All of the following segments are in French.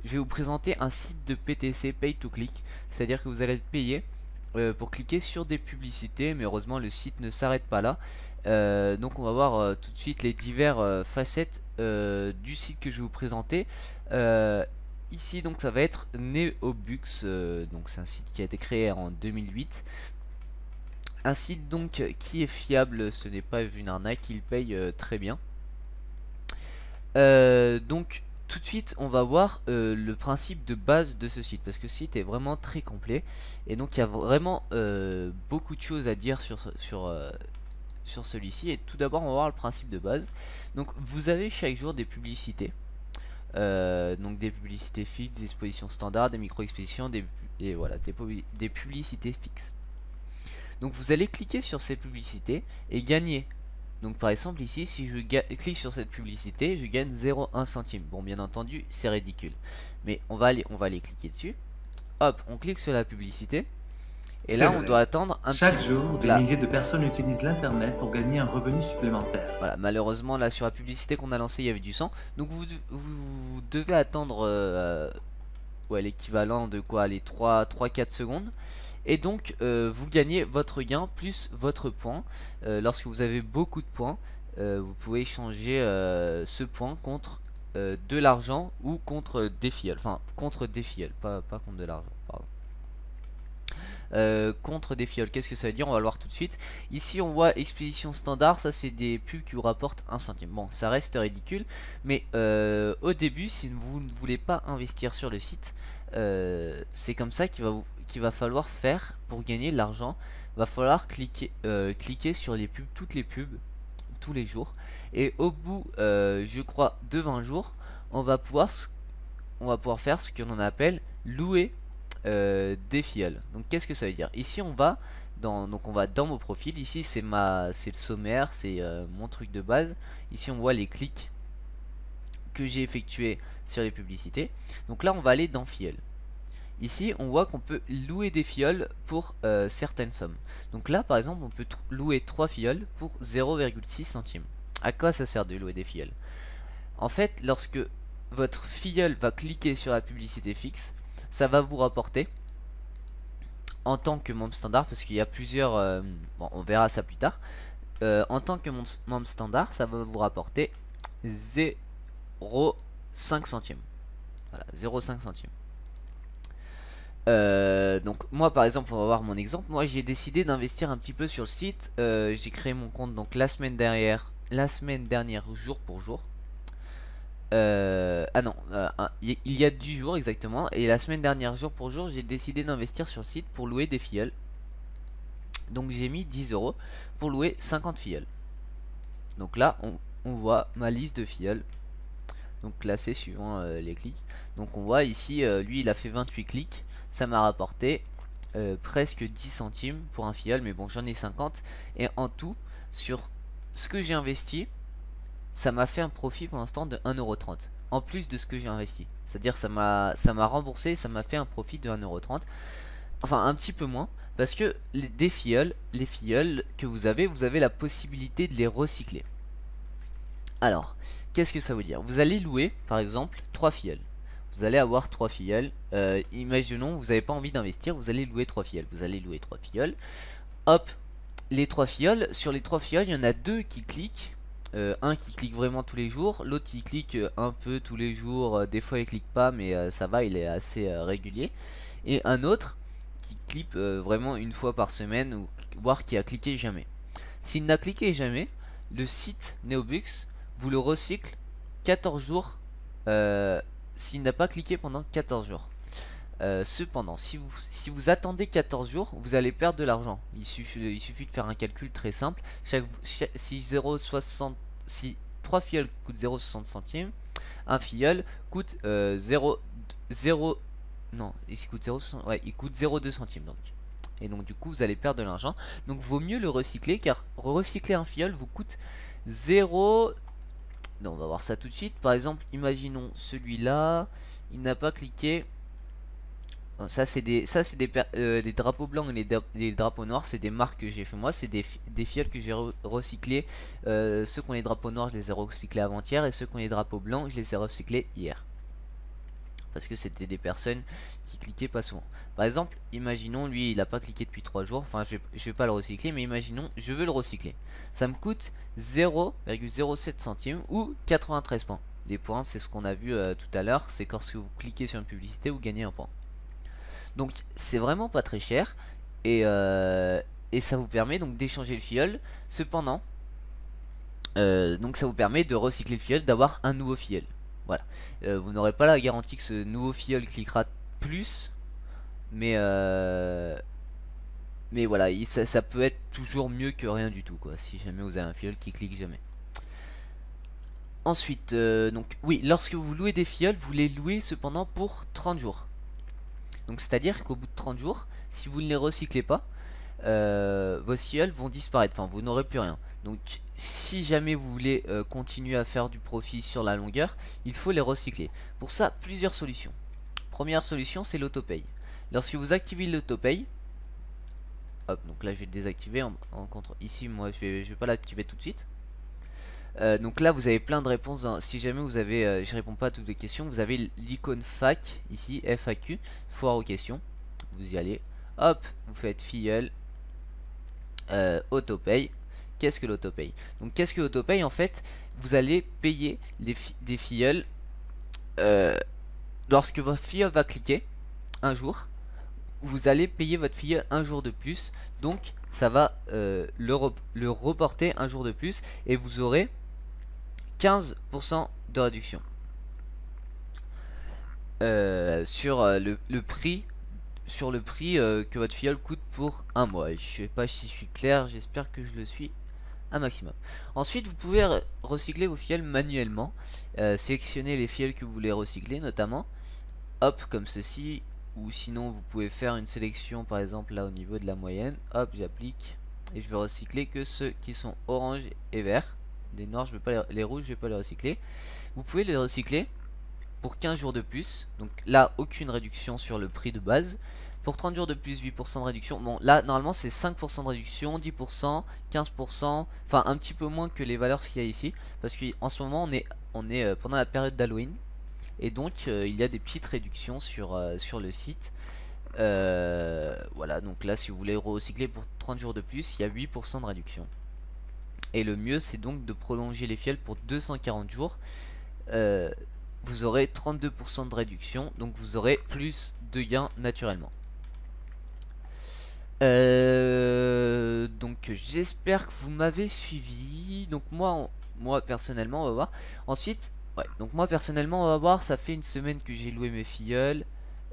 je vais vous présenter un site de PTC, Pay to Click. C'est-à-dire que vous allez être payé pour cliquer sur des publicités, mais heureusement le site ne s'arrête pas là. Donc on va voir tout de suite les divers facettes du site que je vais vous présenter. Ici donc ça va être Neobux, donc c'est un site qui a été créé en 2008. Un site donc qui est fiable, ce n'est pas une arnaque, il paye très bien. Donc tout de suite on va voir le principe de base de ce site, parce que ce site est vraiment très complet et donc il y a vraiment beaucoup de choses à dire sur celui-ci. Et tout d'abord on va voir le principe de base. Donc vous avez chaque jour des publicités, donc des publicités fixes, des expositions standards, des micro-expositions, et voilà, des publicités fixes. Donc vous allez cliquer sur ces publicités et gagner. Donc par exemple ici, si je clique sur cette publicité, je gagne 0,1 centime. Bon, bien entendu c'est ridicule, mais on va aller cliquer dessus. Hop, on clique sur la publicité et C'est là on vrai. doit attendre un petit Chaque peu. jour, Donc des là, milliers de personnes utilisent l'Internet pour gagner un revenu supplémentaire. voilà, malheureusement là sur la publicité qu'on a lancée il y avait du sang. Donc vous devez attendre ouais, l'équivalent de quoi, les 3-4 secondes. Et donc vous gagnez votre gain plus votre point. Lorsque vous avez beaucoup de points, vous pouvez échanger ce point contre de l'argent ou contre des filleuls. Enfin, contre des filleuls, pas contre de l'argent, pardon. Contre des filleuls, qu'est-ce que ça veut dire? On va le voir tout de suite. Ici on voit expédition standard, ça c'est des pubs qui vous rapportent 1 centime. Bon, ça reste ridicule, mais au début, si vous ne voulez pas investir sur le site, c'est comme ça qu'il va falloir faire pour gagner de l'argent. Va falloir cliquer sur les pubs, toutes les pubs, tous les jours. Et au bout, je crois, de 20 jours, on va pouvoir faire ce que l'on appelle louer des filleuls. Donc qu'est-ce que ça veut dire? Ici on va dans mon profil. Ici c'est le sommaire, c'est mon truc de base. Ici on voit les clics que j'ai effectués sur les publicités. Donc là on va aller dans filleuls. Ici on voit qu'on peut louer des filleuls pour certaines sommes. Donc là par exemple on peut louer 3 filleuls pour 0,6 centimes. À quoi ça sert de louer des filleuls? En fait, lorsque votre filleul va cliquer sur la publicité fixe, ça va vous rapporter en tant que membre standard, parce qu'il y a plusieurs, bon, on verra ça plus tard. En tant que membre standard, ça va vous rapporter 0,5 centimes. Voilà, 0,5 centimes. Donc moi par exemple, on va voir mon exemple. Moi j'ai décidé d'investir un petit peu sur le site. J'ai créé mon compte donc la semaine dernière jour pour jour. Ah non, il y a 10 jours exactement. Et la semaine dernière jour pour jour, j'ai décidé d'investir sur le site pour louer des filleuls. Donc j'ai mis 10 euros pour louer 50 filleuls. Donc là on voit ma liste de filleuls, donc classé suivant les clics. Donc on voit ici lui il a fait 28 clics. Ça m'a rapporté presque 10 centimes pour un filleul. Mais bon, j'en ai 50. Et en tout, sur ce que j'ai investi, ça m'a fait un profit pour l'instant de 1,30 € en plus de ce que j'ai investi. C'est-à-dire ça m'a remboursé, ça m'a fait un profit de 1,30 €. Enfin un petit peu moins, parce que les filleuls que vous avez la possibilité de les recycler. Alors, qu'est-ce que ça veut dire? Vous allez louer par exemple 3 filleuls. Vous allez avoir 3 filleuls. Imaginons vous n'avez pas envie d'investir, vous allez louer 3 filleuls. Vous allez louer 3 filleuls. Hop, les 3 filleuls. Sur les 3 filleuls, il y en a 2 qui cliquent. Un qui clique vraiment tous les jours, l'autre qui clique un peu tous les jours, des fois il clique pas mais ça va, il est assez régulier. Et un autre qui clique vraiment une fois par semaine, ou voire qui a cliqué jamais. S'il n'a cliqué jamais, le site Neobux vous le recycle 14 jours s'il n'a pas cliqué pendant 14 jours. Cependant, si vous attendez 14 jours, vous allez perdre de l'argent. Il suffit de faire un calcul très simple. Si 3 filleuls coûtent 0,60 centimes, un filleul coûte 0, non, il coûte 0,60, ouais, il coûte 0,2 centimes donc. Et donc du coup vous allez perdre de l'argent. Donc vaut mieux le recycler, car recycler un filleul vous coûte 0. Non, on va voir ça tout de suite. Par exemple, imaginons celui-là, il n'a pas cliqué. Ça c'est les drapeaux blancs et les drapeaux noirs, c'est des marques que j'ai fait moi, c'est des filleuls que j'ai recyclés. Ceux qui ont les drapeaux noirs, je les ai recyclés avant-hier, et ceux qui ont les drapeaux blancs, je les ai recyclés hier. parce que c'était des personnes qui cliquaient pas souvent. Par exemple, imaginons lui il a pas cliqué depuis 3 jours, enfin je vais pas le recycler, mais imaginons je veux le recycler. Ça me coûte 0,07 centimes ou 93 points. Les points, c'est ce qu'on a vu tout à l'heure, c'est lorsque vous cliquez sur une publicité, vous gagnez un point. Donc c'est vraiment pas très cher et ça vous permet donc d'échanger le filleul. Cependant, donc ça vous permet de recycler le filleul, d'avoir un nouveau filleul. Voilà. Vous n'aurez pas la garantie que ce nouveau filleul cliquera plus, mais voilà, ça peut être toujours mieux que rien du tout, quoi. Si jamais vous avez un filleul qui clique jamais. Ensuite, donc oui, lorsque vous louez des filleuls, vous les louez cependant pour 30 jours. Donc c'est à dire qu'au bout de 30 jours, si vous ne les recyclez pas, vos filleuls vont disparaître, enfin vous n'aurez plus rien. Donc si jamais vous voulez continuer à faire du profit sur la longueur, il faut les recycler. Pour ça, plusieurs solutions. Première solution, c'est l'autopay. Lorsque vous activez l'autopay, hop, donc là je vais le désactiver en contre. Ici, moi je vais pas l'activer tout de suite. Donc là vous avez plein de réponses si jamais vous avez je réponds pas à toutes les questions, vous avez l'icône fac ici, FAQ, foire aux questions, vous y allez, hop, vous faites filleul, autopay. Qu'est-ce que l'autopay? Donc qu'est-ce que l'autopay? En fait vous allez payer des filleuls lorsque votre filleul va cliquer un jour, vous allez payer votre filleul un jour de plus, donc ça va le reporter un jour de plus et vous aurez 15% de réduction sur le prix que votre filleul coûte pour un mois. Je sais pas si je suis clair, j'espère que je le suis un maximum. Ensuite vous pouvez recycler vos filleuls manuellement, sélectionner les filleuls que vous voulez recycler notamment, hop comme ceci, ou sinon vous pouvez faire une sélection par exemple là au niveau de la moyenne, hop j'applique et je vais recycler que ceux qui sont orange et vert. Les noirs je vais pas les rouges je vais pas les recycler. Vous pouvez les recycler pour 15 jours de plus, donc là aucune réduction sur le prix de base. Pour 30 jours de plus, 8% de réduction. Bon là normalement c'est 5% de réduction, 10%, 15%, enfin un petit peu moins que les valeurs qu'il y a ici, parce qu'en ce moment on est pendant la période d'Halloween, et donc il y a des petites réductions sur le site. Voilà, donc là si vous voulez recycler pour 30 jours de plus, il y a 8% de réduction. Et le mieux c'est donc de prolonger les filleuls pour 240 jours. Vous aurez 32% de réduction, donc vous aurez plus de gains naturellement. Donc j'espère que vous m'avez suivi. Donc moi personnellement on va voir. Ensuite, ouais, donc moi personnellement on va voir. Ça fait une semaine que j'ai loué mes filleuls.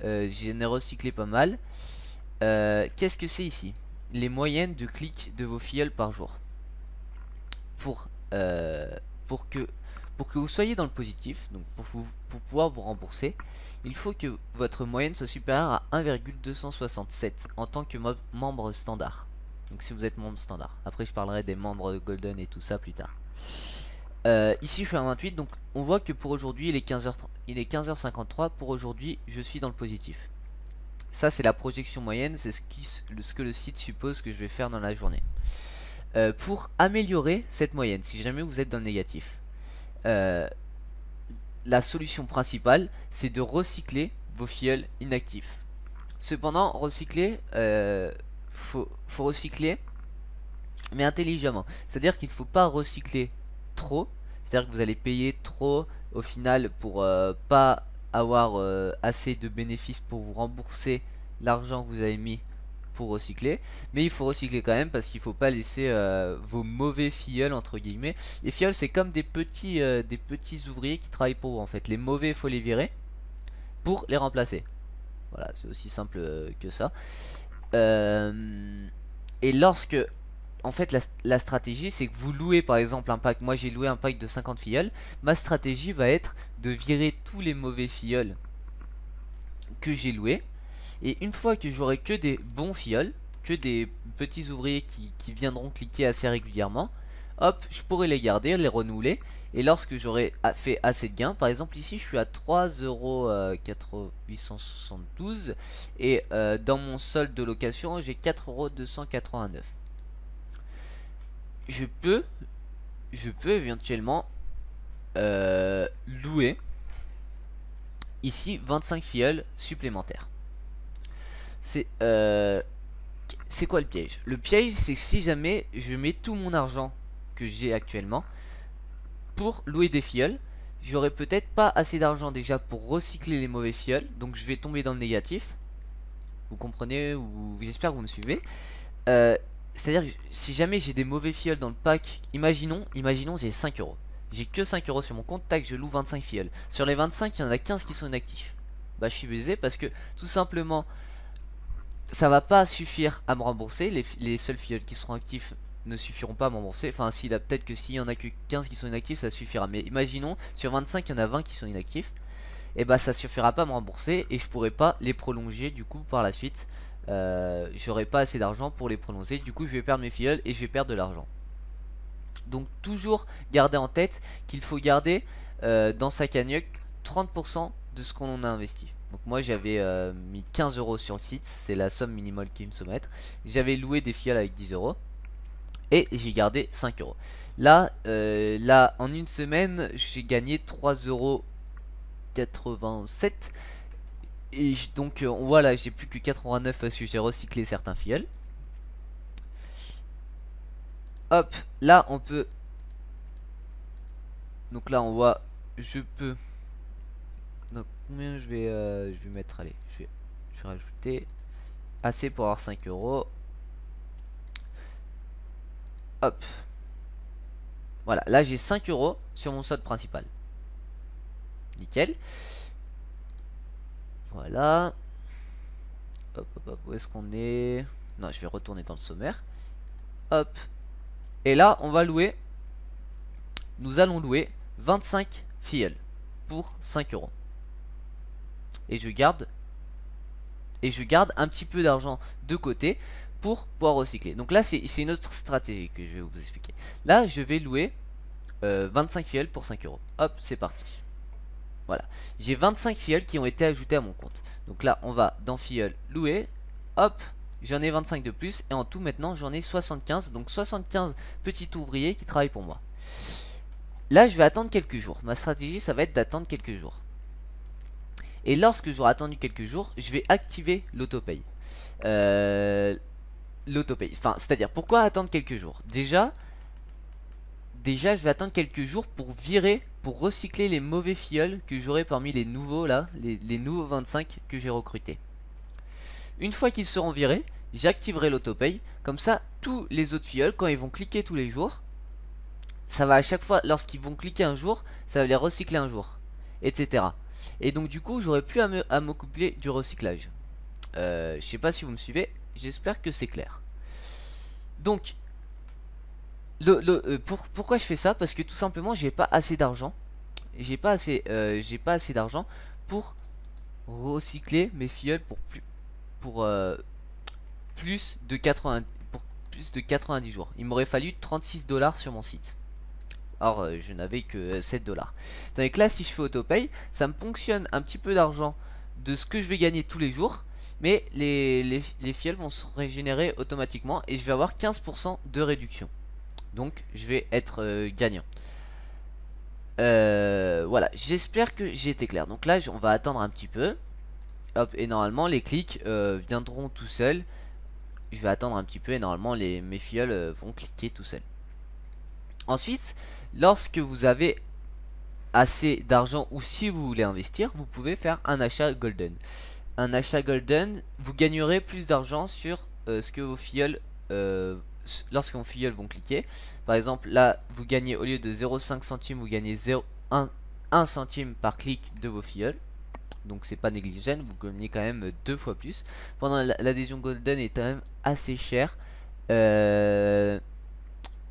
J'en ai recyclé pas mal. Qu'est-ce que c'est ici? Les moyennes de clics de vos filleuls par jour. Pour que vous soyez dans le positif, donc pour pouvoir vous rembourser, il faut que votre moyenne soit supérieure à 1,267 en tant que membre standard. Donc si vous êtes membre standard. Après je parlerai des membres golden et tout ça plus tard. Ici je suis à 28, donc on voit que pour aujourd'hui il est 15h53. Pour aujourd'hui je suis dans le positif. Ça c'est la projection moyenne, c'est ce que le site suppose que je vais faire dans la journée. Pour améliorer cette moyenne, si jamais vous êtes dans le négatif, la solution principale c'est de recycler vos filleuls inactifs. Cependant recycler, faut recycler mais intelligemment, c'est à dire qu'il ne faut pas recycler trop, c'est à dire que vous allez payer trop au final pour pas avoir assez de bénéfices pour vous rembourser l'argent que vous avez mis pour recycler, mais il faut recycler quand même parce qu'il faut pas laisser vos mauvais filleuls entre guillemets. Les filleuls c'est comme des petits ouvriers qui travaillent pour vous en fait. Les mauvais il faut les virer pour les remplacer. Voilà, c'est aussi simple que ça. Et lorsque en fait la stratégie c'est que vous louez par exemple un pack, moi j'ai loué un pack de 50 filleuls, ma stratégie va être de virer tous les mauvais filleuls que j'ai loués. Et une fois que j'aurai que des bons filleuls, que des petits ouvriers qui viendront cliquer assez régulièrement, hop, je pourrai les garder, les renouveler. Et lorsque j'aurai fait assez de gains, par exemple ici je suis à 3,872€ et dans mon solde de location j'ai 4,289€. Je peux éventuellement louer ici 25 filleuls supplémentaires. C'est quoi le piège? Le piège, c'est que si jamais je mets tout mon argent que j'ai actuellement pour louer des filleuls, j'aurai peut-être pas assez d'argent déjà pour recycler les mauvais filleuls, donc je vais tomber dans le négatif. Vous comprenez, ou j'espère que vous me suivez. C'est-à-dire que si jamais j'ai des mauvais filleuls dans le pack, imaginons j'ai 5 euros. J'ai que 5 euros sur mon compte, tac, je loue 25 filleuls. Sur les 25, il y en a 15 qui sont inactifs. Bah je suis baisé parce que tout simplement ça va pas suffire à me rembourser. Les seuls filleuls qui seront actifs ne suffiront pas à me rembourser. Enfin, peut-être que s'il y en a que 15 qui sont inactifs, ça suffira. Mais imaginons, sur 25, il y en a 20 qui sont inactifs. Et bah, ça suffira pas à me rembourser. Et je pourrais pas les prolonger du coup par la suite. J'aurai pas assez d'argent pour les prolonger. Du coup, je vais perdre mes filleuls et je vais perdre de l'argent. Donc, toujours garder en tête qu'il faut garder dans sa cagnotte 30% de ce qu'on a investi. Donc moi j'avais mis 15 euros sur le site, c'est la somme minimale qui me soumettent. J'avais loué des filleuls avec 10 euros et j'ai gardé 5 euros. Là, en une semaine, j'ai gagné 3,87 €. Et donc voilà, j'ai plus que 89 parce que j'ai recyclé certains filleuls. Hop, là on peut. Donc là on voit, je peux. Donc combien je vais mettre, allez, je vais rajouter assez pour avoir 5 euros. Hop. Voilà, là j'ai 5 euros sur mon solde principal. Nickel. Voilà. Hop, hop, hop, où est-ce qu'on est? Non, je vais retourner dans le sommaire. Hop. Et là, on va louer. Nous allons louer 25 filleuls pour 5 euros. Et je garde un petit peu d'argent de côté pour pouvoir recycler. Donc là c'est une autre stratégie que je vais vous expliquer. Là je vais louer 25 filleuls pour 5 euros. Hop, c'est parti. Voilà, j'ai 25 filleuls qui ont été ajoutés à mon compte. Donc là on va dans filleuls louer. Hop, j'en ai 25 de plus. Et en tout maintenant j'en ai 75. Donc 75 petits ouvriers qui travaillent pour moi. Là je vais attendre quelques jours. Ma stratégie ça va être d'attendre quelques jours. Et lorsque j'aurai attendu quelques jours, je vais activer l'autopay. L'autopay. Enfin, c'est-à-dire, pourquoi attendre quelques jours? Déjà, je vais attendre quelques jours pour virer, pour recycler les mauvais filleuls que j'aurai parmi les nouveaux là, les nouveaux 25 que j'ai recrutés. Une fois qu'ils seront virés, j'activerai l'autopay. Comme ça, tous les autres filleuls, quand ils vont cliquer tous les jours, ça va à chaque fois, lorsqu'ils vont cliquer un jour, ça va les recycler un jour, etc. Et donc du coup j'aurais pu à m'occuper du recyclage. Je sais pas si vous me suivez, j'espère que c'est clair. Donc pourquoi je fais ça? Parce que tout simplement j'ai pas assez d'argent. J'ai pas assez d'argent pour recycler mes filleuls pour plus de 90 jours. Il m'aurait fallu 36 $ sur mon site. Or je n'avais que 7 $. Tandis que là si je fais autopay, ça me ponctionne un petit peu d'argent de ce que je vais gagner tous les jours. Mais les filleuls vont se régénérer automatiquement et je vais avoir 15% de réduction. Donc je vais être gagnant. Voilà, j'espère que j'ai été clair. Donc là on va attendre un petit peu. Hop, et normalement les clics viendront tout seuls. Je vais attendre un petit peu et normalement mes filleuls vont cliquer tout seuls. Ensuite, lorsque vous avez assez d'argent ou si vous voulez investir, vous pouvez faire un achat golden. Un achat golden, vous gagnerez plus d'argent sur ce que vos filleuls, lorsque vos filleuls vont cliquer. Par exemple, là, vous gagnez au lieu de 0,5 centimes, vous gagnez 1 centime par clic de vos filleuls. Donc c'est pas négligeable, vous gagnez quand même 2 fois plus. Pendant l'adhésion golden est quand même assez chère.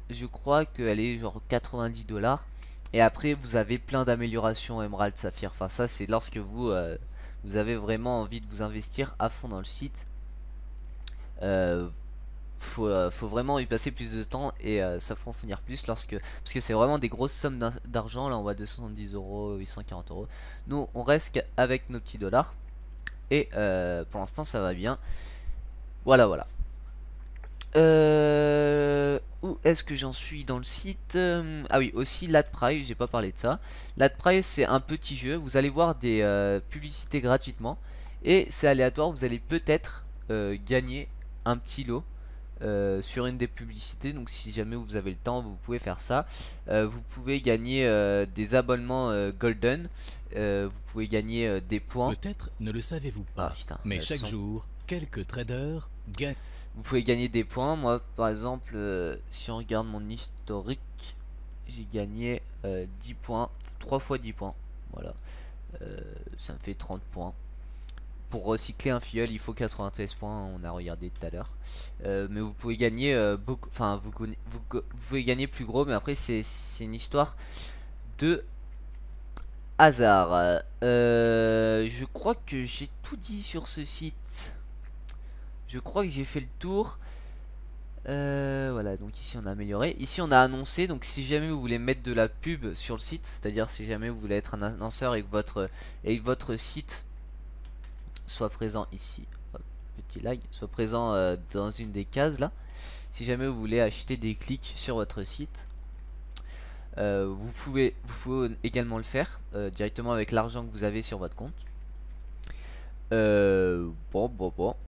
Je crois qu'elle est genre 90 $. Et après vous avez plein d'améliorations Emerald Saphir. Enfin ça c'est lorsque vous avez vraiment envie de vous investir à fond dans le site. Faut vraiment y passer plus de temps et ça faut en finir plus parce que c'est vraiment des grosses sommes d'argent. Là on voit 270 €, 840 €. Nous on reste avec nos petits dollars et pour l'instant ça va bien. Voilà. où est-ce que j'en suis dans le site? Ah oui, aussi l'AdPrice, j'ai pas parlé de ça. L'AdPrice, c'est un petit jeu. Vous allez voir des publicités gratuitement. Et c'est aléatoire, vous allez peut-être gagner un petit lot sur une des publicités. Donc si jamais vous avez le temps, vous pouvez faire ça. Vous pouvez gagner des abonnements Golden. Vous pouvez gagner des points. Peut-être ne le savez-vous Ah pas, putain, mais chaque jour, quelques traders gagnent. vous pouvez gagner des points. Moi, par exemple, si on regarde mon historique, j'ai gagné 10 points, 3 fois 10 points. Voilà, ça me fait 30 points. Pour recycler un filleul, il faut 93 points, on a regardé tout à l'heure. Mais vous pouvez gagner beaucoup, enfin, vous pouvez gagner plus gros, mais après, c'est une histoire de hasard. Je crois que j'ai tout dit sur ce site. Je crois que j'ai fait le tour. Voilà, donc ici on a amélioré. Ici on a annoncé, donc si jamais vous voulez mettre de la pub sur le site, c'est-à-dire si jamais vous voulez être un annonceur et que votre site soit présent ici, hop, petit lag, soit présent dans une des cases là. Si jamais vous voulez acheter des clics sur votre site, vous pouvez également le faire directement avec l'argent que vous avez sur votre compte. Bon.